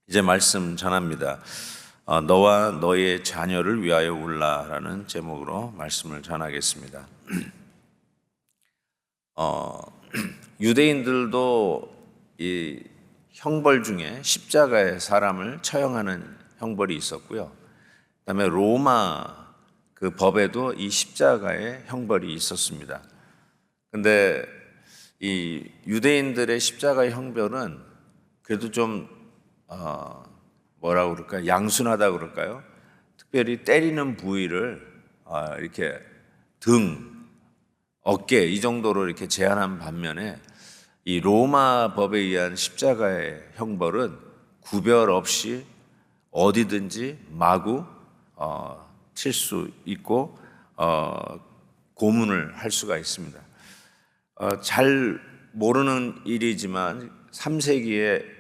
이제 말씀 전합니다. 너와 너의 자녀를 위하여 울라라는 제목으로 말씀을 전하겠습니다. 유대인들도 이 형벌 중에 십자가에 사람을 처형하는 형벌이 있었고요. 그다음에 로마 그 법에도 이 십자가의 형벌이 있었습니다. 근데 이 유대인들의 십자가의 형벌은 그래도 좀 뭐라고 그럴까요? 양순하다 그럴까요? 특별히 때리는 부위를 이렇게 등, 어깨 이 정도로 이렇게 제한한 반면에 이 로마 법에 의한 십자가의 형벌은 구별 없이 어디든지 마구 칠 수 있고 고문을 할 수가 있습니다. 잘 모르는 일이지만 3세기에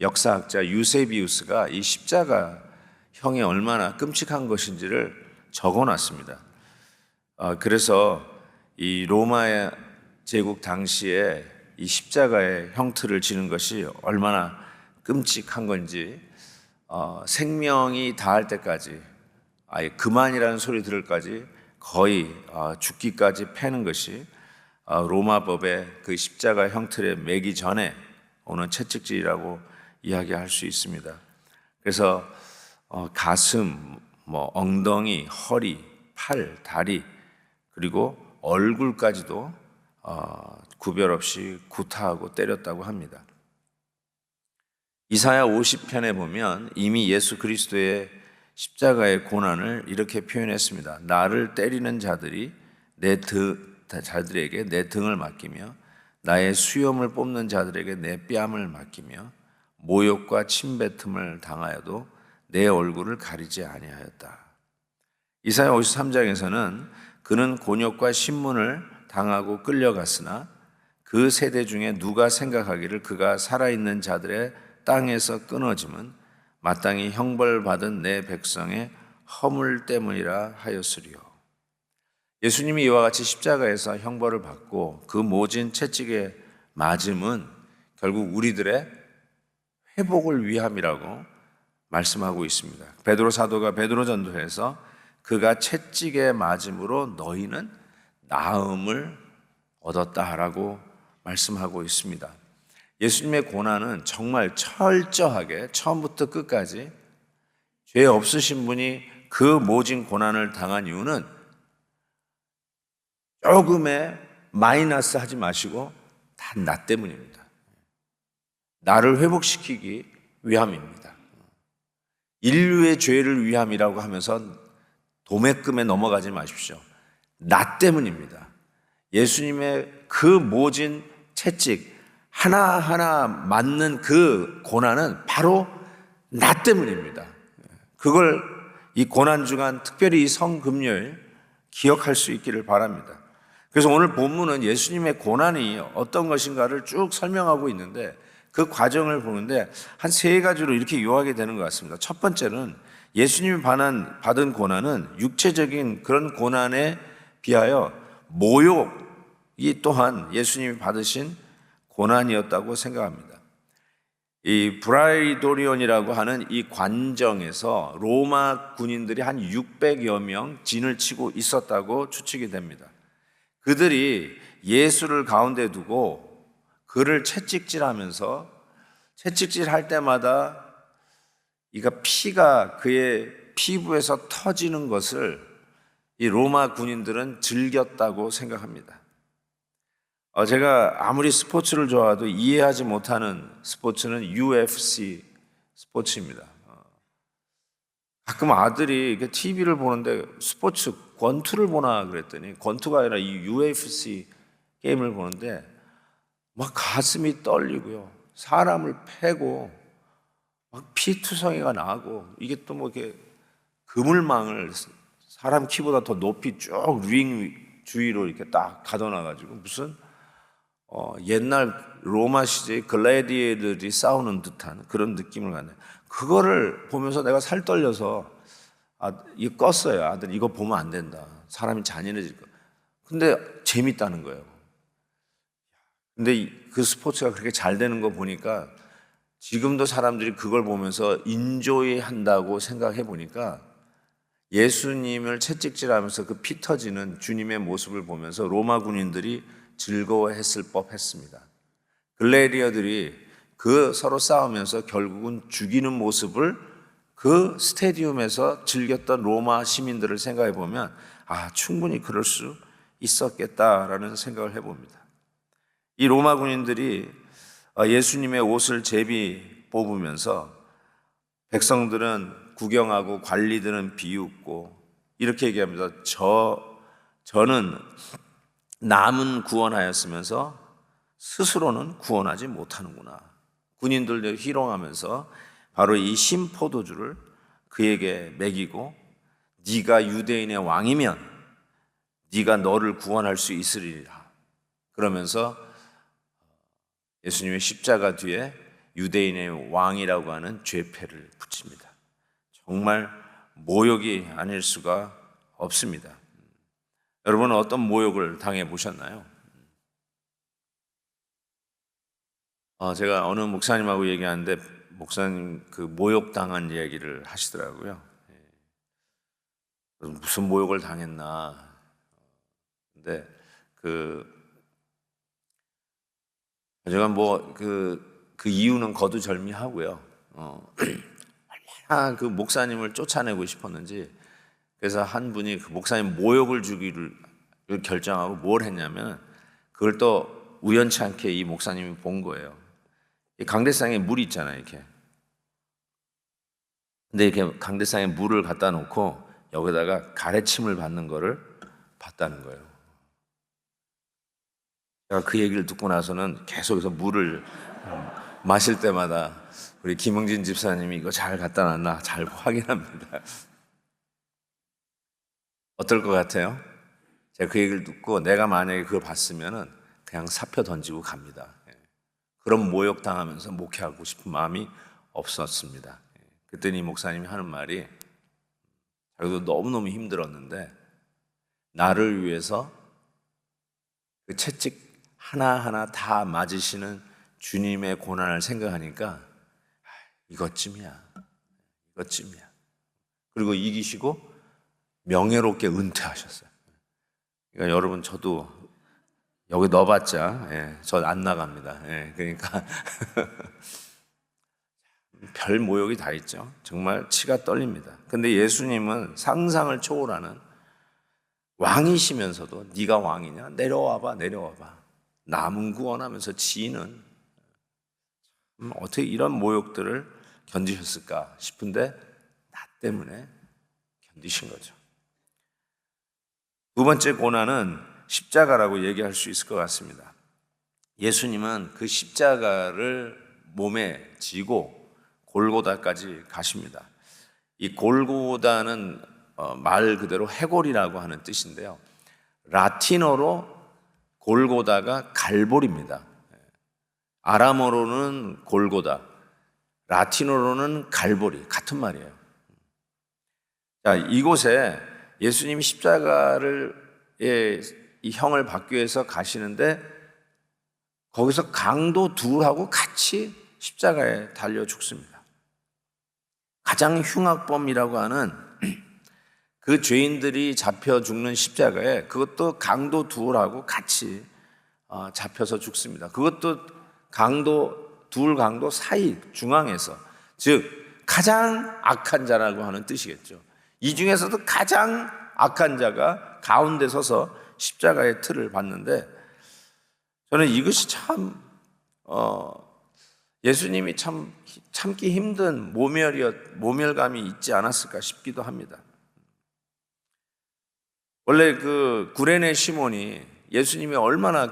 역사학자 유세비우스가 이 십자가 형이 얼마나 끔찍한 것인지를 적어놨습니다. 그래서 이 로마 제국 당시에 이 십자가의 형틀을 지는 것이 얼마나 끔찍한 건지 생명이 다할 때까지 아예 그만이라는 소리 들을까지 거의 죽기까지 패는 것이 로마 법의 그 십자가 형틀에 매기 전에 오는 채찍질이라고 이야기할 수 있습니다. 그래서 가슴, 엉덩이, 허리, 팔, 다리 그리고 얼굴까지도 구별 없이 구타하고 때렸다고 합니다. 이사야 50편에 보면 이미 예수 그리스도의 십자가의 고난을 이렇게 표현했습니다. 나를 때리는 자들에게 내 등을 맡기며 나의 수염을 뽑는 자들에게 내 뺨을 맡기며 모욕과 침뱉음을 당하여도 내 얼굴을 가리지 아니하였다. 이사야 53장에서는 그는 곤욕과 신문을 당하고 끌려갔으나 그 세대 중에 누가 생각하기를 그가 살아있는 자들의 땅에서 끊어짐은 마땅히 형벌받은 내 백성의 허물 때문이라 하였으리요. 예수님이 이와 같이 십자가에서 형벌을 받고 그 모진 채찍에 맞음은 결국 우리들의 회복을 위함이라고 말씀하고 있습니다. 베드로 사도가 베드로 전도에서 그가 채찍에 맞음으로 너희는 나음을 얻었다라고 말씀하고 있습니다. 예수님의 고난은 정말 철저하게 처음부터 끝까지 죄 없으신 분이 그 모진 고난을 당한 이유는 조금의 마이너스 하지 마시고 다 나 때문입니다. 나를 회복시키기 위함입니다. 인류의 죄를 위함이라고 하면서 도매금에 넘어가지 마십시오. 나 때문입니다. 예수님의 그 모진 채찍 하나하나 맞는 그 고난은 바로 나 때문입니다. 그걸 이 고난 주간 특별히 이 성금요일 기억할 수 있기를 바랍니다. 그래서 오늘 본문은 예수님의 고난이 어떤 것인가를 쭉 설명하고 있는데 그 과정을 보는데 한 세 가지로 이렇게 요하게 되는 것 같습니다. 첫 번째는 예수님이 받은 고난은 육체적인 그런 고난에 비하여 모욕이 또한 예수님이 받으신 고난이었다고 생각합니다. 이 브라이도리온이라고 하는 이 관정에서 로마 군인들이 한 600여 명 진을 치고 있었다고 추측이 됩니다. 그들이 예수를 가운데 두고 그를 채찍질하면서 채찍질할 때마다 피가 그의 피부에서 터지는 것을 이 로마 군인들은 즐겼다고 생각합니다. 제가 아무리 스포츠를 좋아해도 이해하지 못하는 스포츠는 UFC 스포츠입니다. 가끔 아들이 TV를 보는데 스포츠 권투를 보나 그랬더니 권투가 아니라 이 UFC 게임을 보는데 막 가슴이 떨리고요. 사람을 패고 막 피투성이가 나고 이게 또 이렇게 그물망을 사람 키보다 더 높이 쭉 링 주위로 이렇게 딱 가둬놔가지고 무슨 옛날 로마 시대의 글래디에이터들이 싸우는 듯한 그런 느낌을 갖네. 그거를 보면서 내가 살 떨려서 이거 껐어요. 아들 이거 보면 안 된다. 사람이 잔인해질 거. 근데 재밌다는 거예요. 근데 그 스포츠가 그렇게 잘 되는 거 보니까 지금도 사람들이 그걸 보면서 인조이 한다고 생각해 보니까 예수님을 채찍질하면서 그 피 터지는 주님의 모습을 보면서 로마 군인들이 즐거워했을 법했습니다. 글래디어들이 그 서로 싸우면서 결국은 죽이는 모습을 그 스테디움에서 즐겼던 로마 시민들을 생각해 보면 충분히 그럴 수 있었겠다라는 생각을 해봅니다. 이 로마 군인들이 예수님의 옷을 제비 뽑으면서 백성들은 구경하고 관리들은 비웃고 이렇게 얘기합니다. 저는 남은 구원하였으면서 스스로는 구원하지 못하는구나. 군인들도 희롱하면서 바로 이 신포도주를 그에게 먹이고 네가 유대인의 왕이면 네가 너를 구원할 수 있으리라. 그러면서 예수님의 십자가 뒤에 유대인의 왕이라고 하는 죄패를 붙입니다. 정말 모욕이 아닐 수가 없습니다. 여러분은 어떤 모욕을 당해 보셨나요? 제가 어느 목사님하고 얘기하는데 목사님 그 모욕당한 얘기를 하시더라고요. 무슨 모욕을 당했나. 근데 제가 그 이유는 거두절미하고요. 얼마나 그 목사님을 쫓아내고 싶었는지, 그래서 한 분이 그 목사님 모욕을 주기를 결정하고 뭘 했냐면 그걸 또 우연치 않게 이 목사님이 본 거예요. 이 강대상에 물이 있잖아요, 이렇게. 근데 이렇게 강대상에 물을 갖다 놓고 여기다가 가래침을 받는 거를 봤다는 거예요. 제가 그 얘기를 듣고 나서는 계속해서 물을 마실 때마다 우리 김흥진 집사님이 이거 잘 갖다 놨나 잘 확인합니다. 어떨 것 같아요? 제가 그 얘기를 듣고 내가 만약에 그걸 봤으면은 그냥 사표 던지고 갑니다. 그런 모욕 당하면서 목회하고 싶은 마음이 없었습니다. 그랬더니 목사님이 하는 말이, 자기도 너무너무 힘들었는데 나를 위해서 그 채찍 하나하나 다 맞으시는 주님의 고난을 생각하니까 이것쯤이야. 그리고 이기시고 명예롭게 은퇴하셨어요. 그러니까 여러분, 저도 여기 넣어봤자 저 안 나갑니다. 그러니까 별 모욕이 다 있죠. 정말 치가 떨립니다. 근데 예수님은 상상을 초월하는 왕이시면서도 네가 왕이냐? 내려와봐. 남은 구원하면서 지는 어떻게 이런 모욕들을 견디셨을까 싶은데 나 때문에 견디신 거죠. 두 번째 고난은 십자가라고 얘기할 수 있을 것 같습니다. 예수님은 그 십자가를 몸에 지고 골고다까지 가십니다. 이 골고다는 말 그대로 해골이라고 하는 뜻인데요. 라틴어로 골고다가 갈보리입니다. 아람어로는 골고다, 라틴어로는 갈보리, 같은 말이에요. 자, 이곳에 예수님이 십자가를 이 형을 받기 위해서 가시는데 거기서 강도 둘하고 같이 십자가에 달려 죽습니다. 가장 흉악범이라고 하는 그 죄인들이 잡혀 죽는 십자가에 그것도 강도 둘하고 같이 잡혀서 죽습니다. 그것도 강도 사이 중앙에서, 즉 가장 악한 자라고 하는 뜻이겠죠. 이 중에서도 가장 악한 자가 가운데 서서 십자가의 틀을 받는데, 저는 이것이 참 예수님이 참 참기 힘든 모멸감이 있지 않았을까 싶기도 합니다. 원래 그 구레네 시몬이 예수님이 얼마나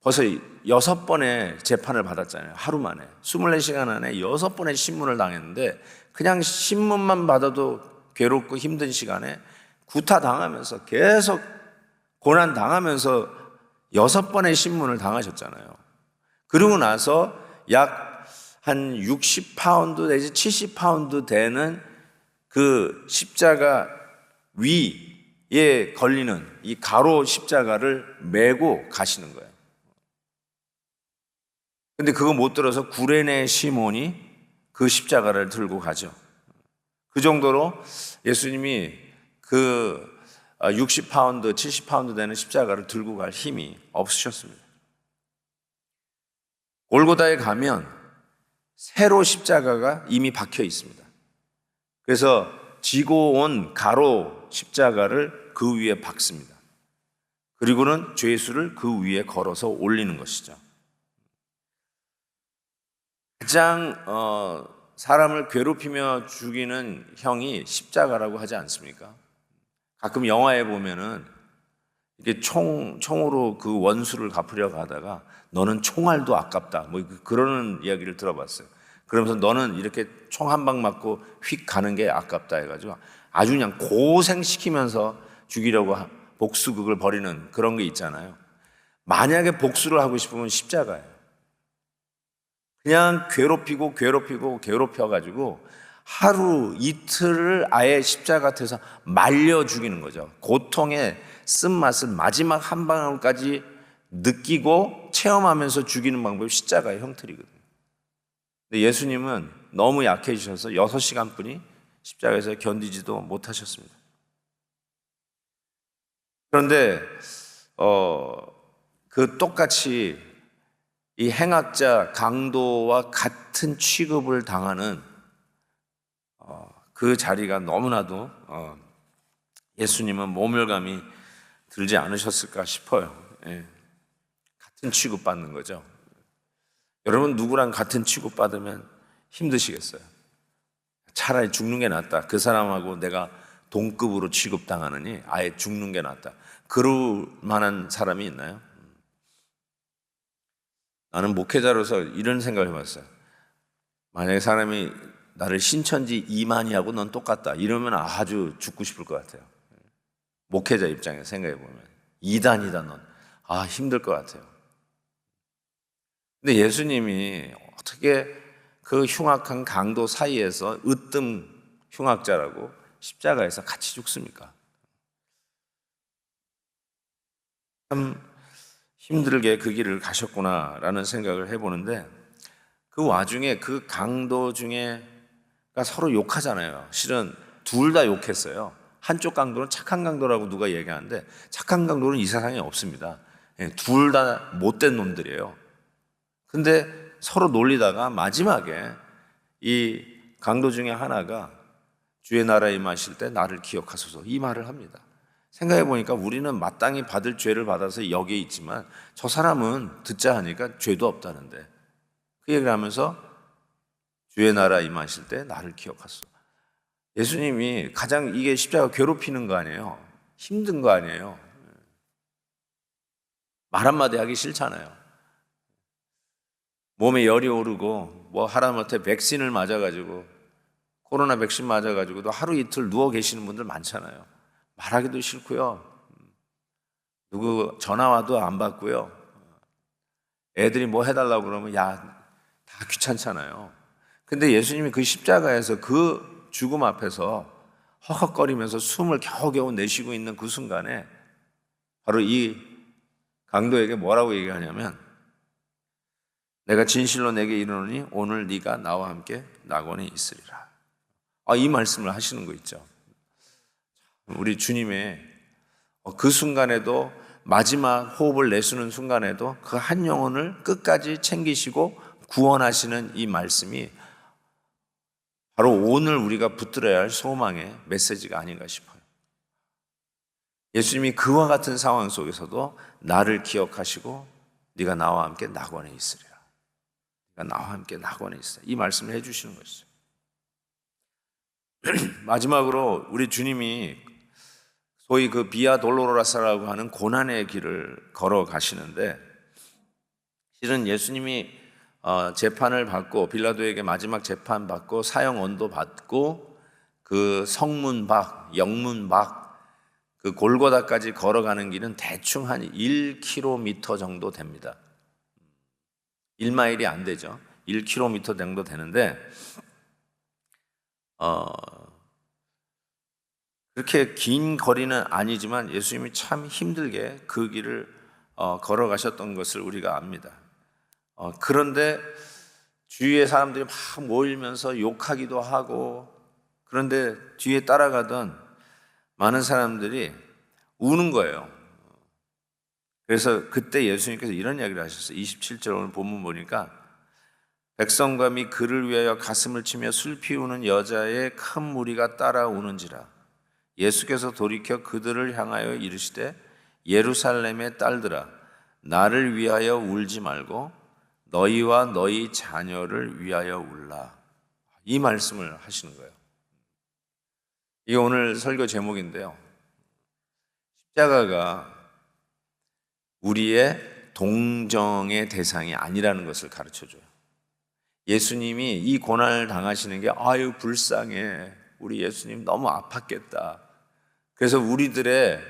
벌써 6번의 재판을 받았잖아요. 하루 만에 24시간 안에 6번의 신문을 당했는데, 그냥 신문만 받아도 괴롭고 힘든 시간에 구타당하면서 계속 고난당하면서 6번의 신문을 당하셨잖아요. 그러고 나서 약 한 60파운드 내지 70파운드 되는 그 십자가 위에 걸리는 이 가로 십자가를 메고 가시는 거예요. 근데 그거 못 들어서 구레네 시몬이 그 십자가를 들고 가죠. 그 정도로 예수님이 그 60파운드, 70파운드 되는 십자가를 들고 갈 힘이 없으셨습니다. 골고다에 가면 세로 십자가가 이미 박혀 있습니다. 그래서 지고 온 가로 십자가를 그 위에 박습니다. 그리고는 죄수를 그 위에 걸어서 올리는 것이죠. 가장 사람을 괴롭히며 죽이는 형이 십자가라고 하지 않습니까? 가끔 영화에 보면은 이게 총으로 그 원수를 갚으려고 하다가 너는 총알도 아깝다 뭐 그러는 이야기를 들어봤어요. 그러면서 너는 이렇게 총 한 방 맞고 휙 가는 게 아깝다 해가지고 아주 그냥 고생시키면서 죽이려고 복수극을 벌이는 그런 게 있잖아요. 만약에 복수를 하고 싶으면 십자가예요. 그냥 괴롭혀가지고 하루 이틀을 아예 십자가 곁에서 말려 죽이는 거죠. 고통의 쓴맛을 마지막 한 방울까지 느끼고 체험하면서 죽이는 방법이 십자가의 형틀이거든요. 근데 예수님은 너무 약해지셔서 6시간뿐이 십자가에서 견디지도 못하셨습니다. 그런데 그 똑같이 이 행악자 강도와 같은 취급을 당하는 그 자리가 너무나도 예수님은 모멸감이 들지 않으셨을까 싶어요. 예. 같은 취급받는 거죠. 여러분 누구랑 같은 취급받으면 힘드시겠어요? 차라리 죽는 게 낫다. 그 사람하고 내가 동급으로 취급당하느니 아예 죽는 게 낫다. 그럴 만한 사람이 있나요? 나는 목회자로서 이런 생각을 해봤어요. 만약에 사람이 나를 신천지 이만희하고 넌 똑같다 이러면 아주 죽고 싶을 것 같아요. 목회자 입장에서 생각해보면 이단이다 넌. 힘들 것 같아요. 근데 예수님이 어떻게 그 흉악한 강도 사이에서 으뜸 흉악자라고 십자가에서 같이 죽습니까? 참 힘들게 그 길을 가셨구나라는 생각을 해보는데 그 와중에 그 강도 중에 서로 욕하잖아요. 실은 둘 다 욕했어요. 한쪽 강도는 착한 강도라고 누가 얘기하는데 착한 강도는 이 세상에 없습니다. 둘 다 못된 놈들이에요. 근데 서로 놀리다가 마지막에 이 강도 중에 하나가 주의 나라에 임하실 때 나를 기억하소서 이 말을 합니다. 생각해 보니까 우리는 마땅히 받을 죄를 받아서 여기에 있지만 저 사람은 듣자 하니까 죄도 없다는데 그 얘기를 하면서 주의 나라 임하실 때 나를 기억하소서. 예수님이 가장 이게 십자가 괴롭히는 거 아니에요. 힘든 거 아니에요. 말 한마디 하기 싫잖아요. 몸에 열이 오르고 뭐 하다못해 백신을 맞아가지고 코로나 백신 맞아가지고도 하루 이틀 누워 계시는 분들 많잖아요. 말하기도 싫고요. 누구 전화 와도 안 받고요. 애들이 뭐 해달라고 그러면 다 귀찮잖아요. 근데 예수님이 그 십자가에서 그 죽음 앞에서 헉헉거리면서 숨을 겨우겨우 내쉬고 있는 그 순간에 바로 이 강도에게 뭐라고 얘기하냐면 내가 진실로 내게 이르노니 오늘 네가 나와 함께 낙원에 있으리라. 이 말씀을 하시는 거 있죠. 우리 주님의 그 순간에도 마지막 호흡을 내쉬는 순간에도 그 한 영혼을 끝까지 챙기시고 구원하시는 이 말씀이 바로 오늘 우리가 붙들어야 할 소망의 메시지가 아닌가 싶어요. 예수님이 그와 같은 상황 속에서도 나를 기억하시고 네가 나와 함께 낙원에 있으리라. 네가 나와 함께 낙원에 있으리라. 이 말씀을 해주시는 것이죠. 마지막으로 우리 주님이 소위 그 비아 돌로로사라고 하는 고난의 길을 걸어 가시는데 실은 예수님이 재판을 받고 빌라도에게 마지막 재판 받고 사형 언도 받고 그 성문 밖, 영문 밖 그 골고다까지 걸어가는 길은 대충 한 1km 정도 됩니다. 1마일이 안 되죠. 1km 정도 되는데 그렇게 긴 거리는 아니지만 예수님이 참 힘들게 그 길을 걸어가셨던 것을 우리가 압니다. 그런데 주위의 사람들이 막 모이면서 욕하기도 하고, 그런데 뒤에 따라가던 많은 사람들이 우는 거예요. 그래서 그때 예수님께서 이런 이야기를 하셨어요. 27절 오늘 본문 보니까 백성과 및 그를 위하여 가슴을 치며 슬피 우는 여자의 큰 무리가 따라오는지라. 예수께서 돌이켜 그들을 향하여 이르시되 예루살렘의 딸들아 나를 위하여 울지 말고 너희와 너희 자녀를 위하여 울라. 이 말씀을 하시는 거예요. 이게 오늘 설교 제목인데요. 십자가가 우리의 동정의 대상이 아니라는 것을 가르쳐줘요. 예수님이 이 고난을 당하시는 게 아유 불쌍해, 우리 예수님 너무 아팠겠다. 그래서 우리들의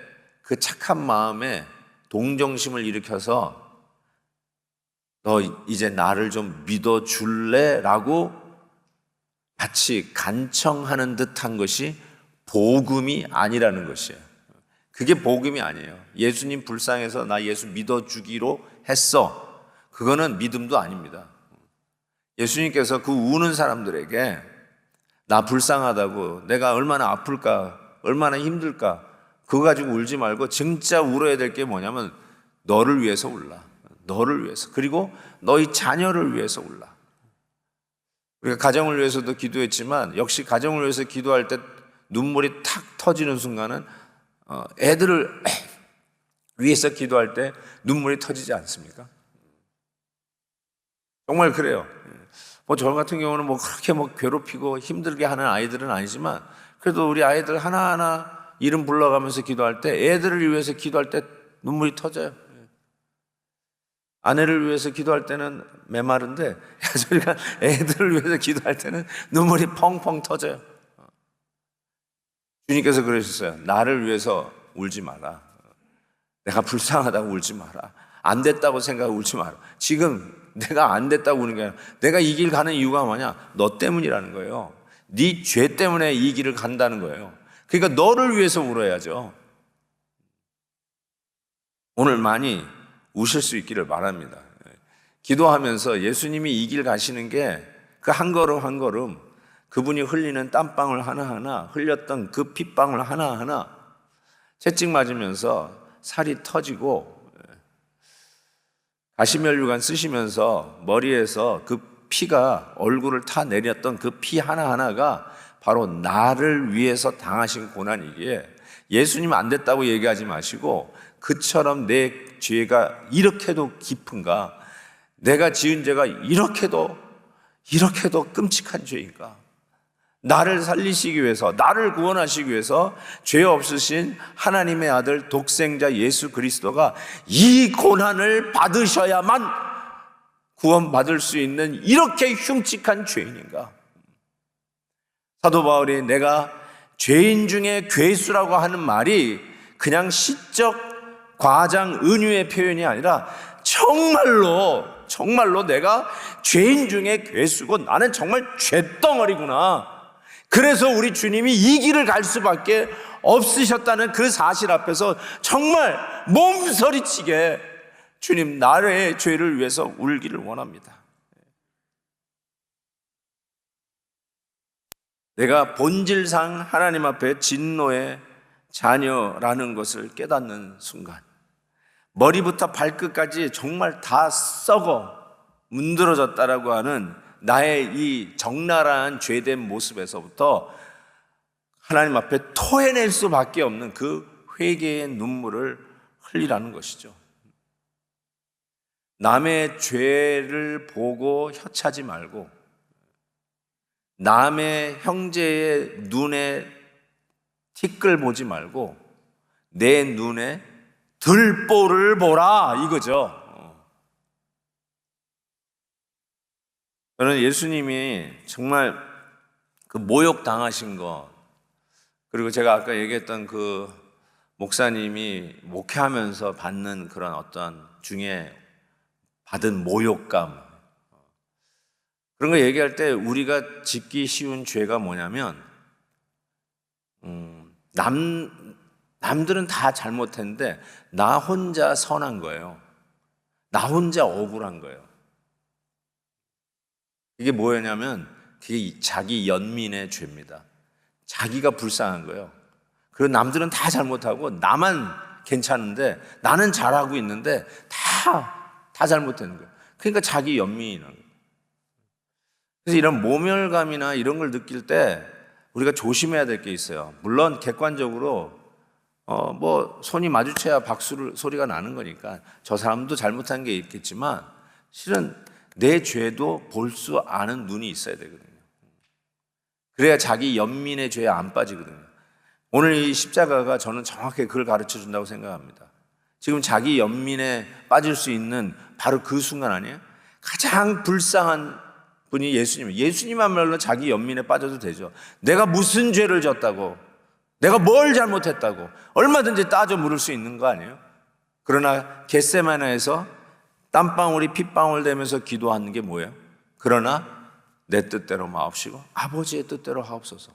그 착한 마음에 동정심을 일으켜서 너 이제 나를 좀 믿어줄래? 라고 마치 간청하는 듯한 것이 복음이 아니라는 것이에요. 그게 복음이 아니에요. 예수님 불쌍해서 나 예수 믿어주기로 했어. 그거는 믿음도 아닙니다. 예수님께서 그 우는 사람들에게 나 불쌍하다고, 내가 얼마나 아플까, 얼마나 힘들까, 그거 가지고 울지 말고 진짜 울어야 될 게 뭐냐면 너를 위해서 울라. 너를 위해서. 그리고 너희 자녀를 위해서 울라. 우리가 가정을 위해서도 기도했지만 역시 가정을 위해서 기도할 때 눈물이 탁 터지는 순간은 애들을 위해서 기도할 때 눈물이 터지지 않습니까? 정말 그래요. 저 같은 경우는 그렇게 괴롭히고 힘들게 하는 아이들은 아니지만 그래도 우리 아이들 하나하나 이름 불러가면서 기도할 때, 애들을 위해서 기도할 때 눈물이 터져요. 아내를 위해서 기도할 때는 메마른데 저희가 애들을 위해서 기도할 때는 눈물이 펑펑 터져요. 주님께서 그러셨어요. 나를 위해서 울지 마라. 내가 불쌍하다고 울지 마라. 안 됐다고 생각하고 울지 마라. 지금 내가 안 됐다고 우는 게 아니라 내가 이 길 가는 이유가 뭐냐? 너 때문이라는 거예요. 네 죄 때문에 이 길을 간다는 거예요. 그러니까 너를 위해서 울어야죠. 오늘 많이 우실 수 있기를 바랍니다. 기도하면서 예수님이 이 길 가시는 게 그 한 걸음 한 걸음, 그분이 흘리는 땀방울 하나하나, 흘렸던 그 핏방울 하나하나 채찍 맞으면서 살이 터지고 가시면류관 쓰시면서 머리에서 그 피가 얼굴을 타 내렸던 그 피 하나하나가 바로 나를 위해서 당하신 고난이기에 예수님 안 됐다고 얘기하지 마시고 그처럼 내 죄가 이렇게도 깊은가, 내가 지은 죄가 이렇게도 끔찍한 죄인가, 나를 살리시기 위해서, 나를 구원하시기 위해서 죄 없으신 하나님의 아들 독생자 예수 그리스도가 이 고난을 받으셔야만 구원받을 수 있는 이렇게 흉측한 죄인인가. 사도 바울이 내가 죄인 중에 괴수라고 하는 말이 그냥 시적 과장 은유의 표현이 아니라 정말로 내가 죄인 중에 괴수고 나는 정말 죄덩어리구나. 그래서 우리 주님이 이 길을 갈 수밖에 없으셨다는 그 사실 앞에서 정말 몸서리치게 주님 나의 죄를 위해서 울기를 원합니다. 내가 본질상 하나님 앞에 진노의 자녀라는 것을 깨닫는 순간, 머리부터 발끝까지 정말 다 썩어 문드러졌다라고 하는 나의 이 적나라한 죄된 모습에서부터 하나님 앞에 토해낼 수밖에 없는 그 회개의 눈물을 흘리라는 것이죠. 남의 죄를 보고 혀차지 말고 남의 형제의 눈에 티끌 보지 말고 내 눈에 들보를 보라, 이거죠. 저는 예수님이 정말 그 모욕 당하신 거, 그리고 제가 아까 얘기했던 그 목사님이 목회하면서 받는 그런 어떤 중에 받은 모욕감, 그런 거 얘기할 때 우리가 짓기 쉬운 죄가 뭐냐면 남들은 다 잘못했는데 나 혼자 선한 거예요. 나 혼자 억울한 거예요. 그게 뭐였냐면 그게 자기 연민의 죄입니다. 자기가 불쌍한 거예요. 그리고 남들은 다 잘못하고 나만 괜찮은데, 나는 잘하고 있는데 다 잘못되는 거예요. 그러니까 자기 연민이 나는 거예요. 그래서 이런 모멸감이나 이런 걸 느낄 때 우리가 조심해야 될 게 있어요. 물론 객관적으로 뭐 손이 마주쳐야 소리가 나는 거니까 저 사람도 잘못한 게 있겠지만, 실은 내 죄도 볼 수 아는 눈이 있어야 되거든요. 그래야 자기 연민의 죄에 안 빠지거든요. 오늘 이 십자가가 저는 정확하게 그걸 가르쳐 준다고 생각합니다. 지금 자기 연민에 빠질 수 있는 바로 그 순간 아니에요? 가장 불쌍한 분이 예수님이에요. 예수님이야말로 자기 연민에 빠져도 되죠. 내가 무슨 죄를 졌다고, 내가 뭘 잘못했다고 얼마든지 따져 물을 수 있는 거 아니에요? 그러나 겟세마네에서 땀방울이 핏방울 되면서 기도하는 게 뭐예요? 그러나 내 뜻대로 마옵시고 아버지의 뜻대로 하옵소서.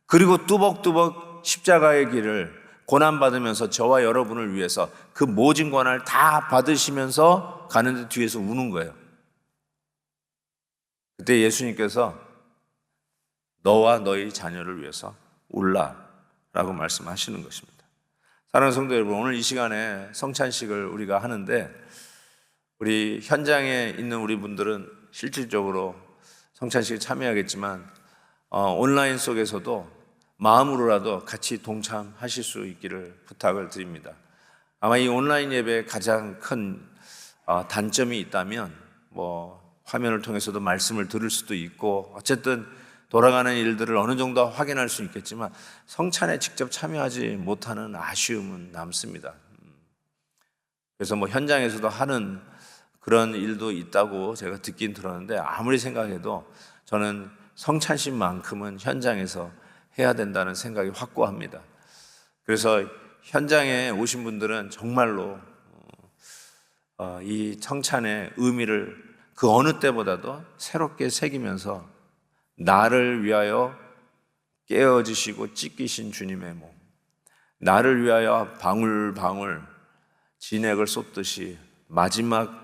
그리고 뚜벅뚜벅 십자가의 길을 고난받으면서 저와 여러분을 위해서 그 모진 고난을 다 받으시면서 가는데 뒤에서 우는 거예요. 그때 예수님께서 너와 너희 자녀를 위해서 울라라고 말씀하시는 것입니다. 사랑하는 성도 여러분, 오늘 이 시간에 성찬식을 우리가 하는데, 우리 현장에 있는 우리 분들은 실질적으로 성찬식에 참여하겠지만 온라인 속에서도 마음으로라도 같이 동참하실 수 있기를 부탁을 드립니다. 아마 이 온라인 예배의 가장 큰 단점이 있다면 화면을 통해서도 말씀을 들을 수도 있고 어쨌든 돌아가는 일들을 어느 정도 확인할 수 있겠지만 성찬에 직접 참여하지 못하는 아쉬움은 남습니다. 그래서 현장에서도 하는 그런 일도 있다고 제가 듣긴 들었는데, 아무리 생각해도 저는 성찬식만큼은 현장에서 해야 된다는 생각이 확고합니다. 그래서 현장에 오신 분들은 정말로 이 성찬의 의미를 그 어느 때보다도 새롭게 새기면서 나를 위하여 깨어지시고 찢기신 주님의 몸, 나를 위하여 방울방울 진액을 쏟듯이 마지막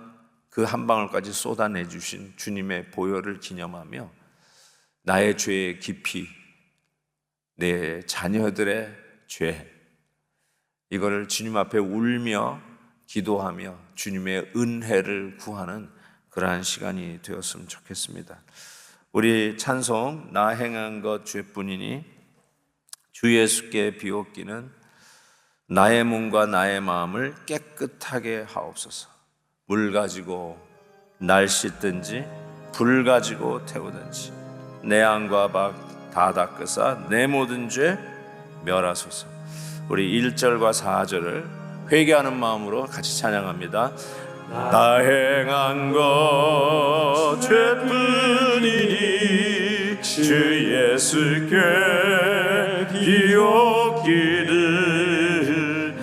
그 한 방울까지 쏟아내 주신 주님의 보혈을 기념하며 나의 죄의 깊이, 내 자녀들의 죄, 이거를 주님 앞에 울며 기도하며 주님의 은혜를 구하는 그러한 시간이 되었으면 좋겠습니다. 우리 찬송 나 행한 것 죄뿐이니 주 예수께 비옵기는 나의 몸과 나의 마음을 깨끗하게 하옵소서. 물 가지고 날 씻든지 불 가지고 태우든지 내 안과 밖 다 닦으사 내 모든 죄 멸하소서. 우리 1절과 4절을 회개하는 마음으로 같이 찬양합니다. 나 행한 것 죄뿐이니 주 예수께 비옵기를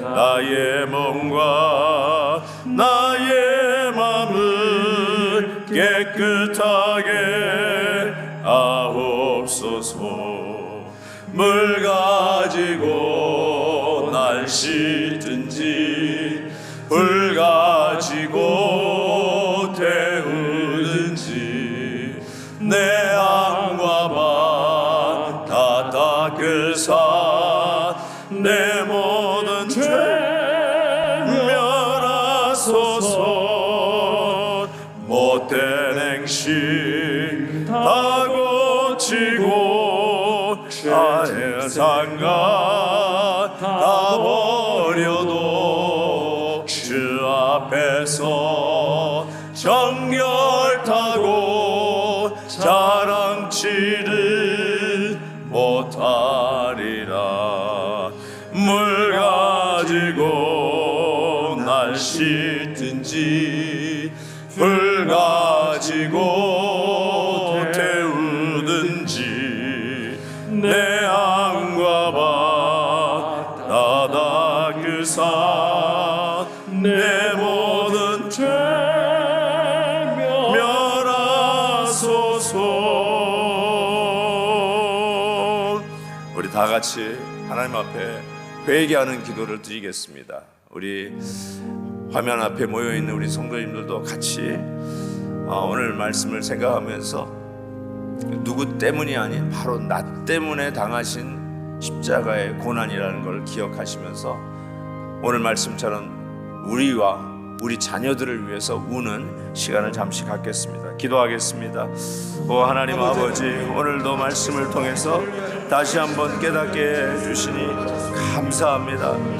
나의 몸과 나의 맘을 깨끗하게 하옵소서. 물 가지고 날 씻든지 불 가지고 태우든지 내 안과 방 다 닦으사 내 모든 죄 멸하소서. 못된 행실 다 고치고 아의 상가 다 버려도 주 앞에서 정결타고 자랑치를 못하리라. 물 가지고 날 씻든지 불 가지고 태우든지 내 안과 방 다 닦으사 내 모든 죄 멸하소서. 우리 다 같이 하나님 앞에 회개하는 기도를 드리겠습니다. 우리 화면 앞에 모여있는 우리 성도님들도 같이 오늘 말씀을 생각하면서 누구 때문이 아닌 바로 나 때문에 당하신 십자가의 고난이라는 걸 기억하시면서 오늘 말씀처럼 우리와 우리 자녀들을 위해서 우는 시간을 잠시 갖겠습니다. 기도하겠습니다. 오 하나님 아버지, 오늘도 말씀을 통해서 다시 한번 깨닫게 해주시니 감사합니다.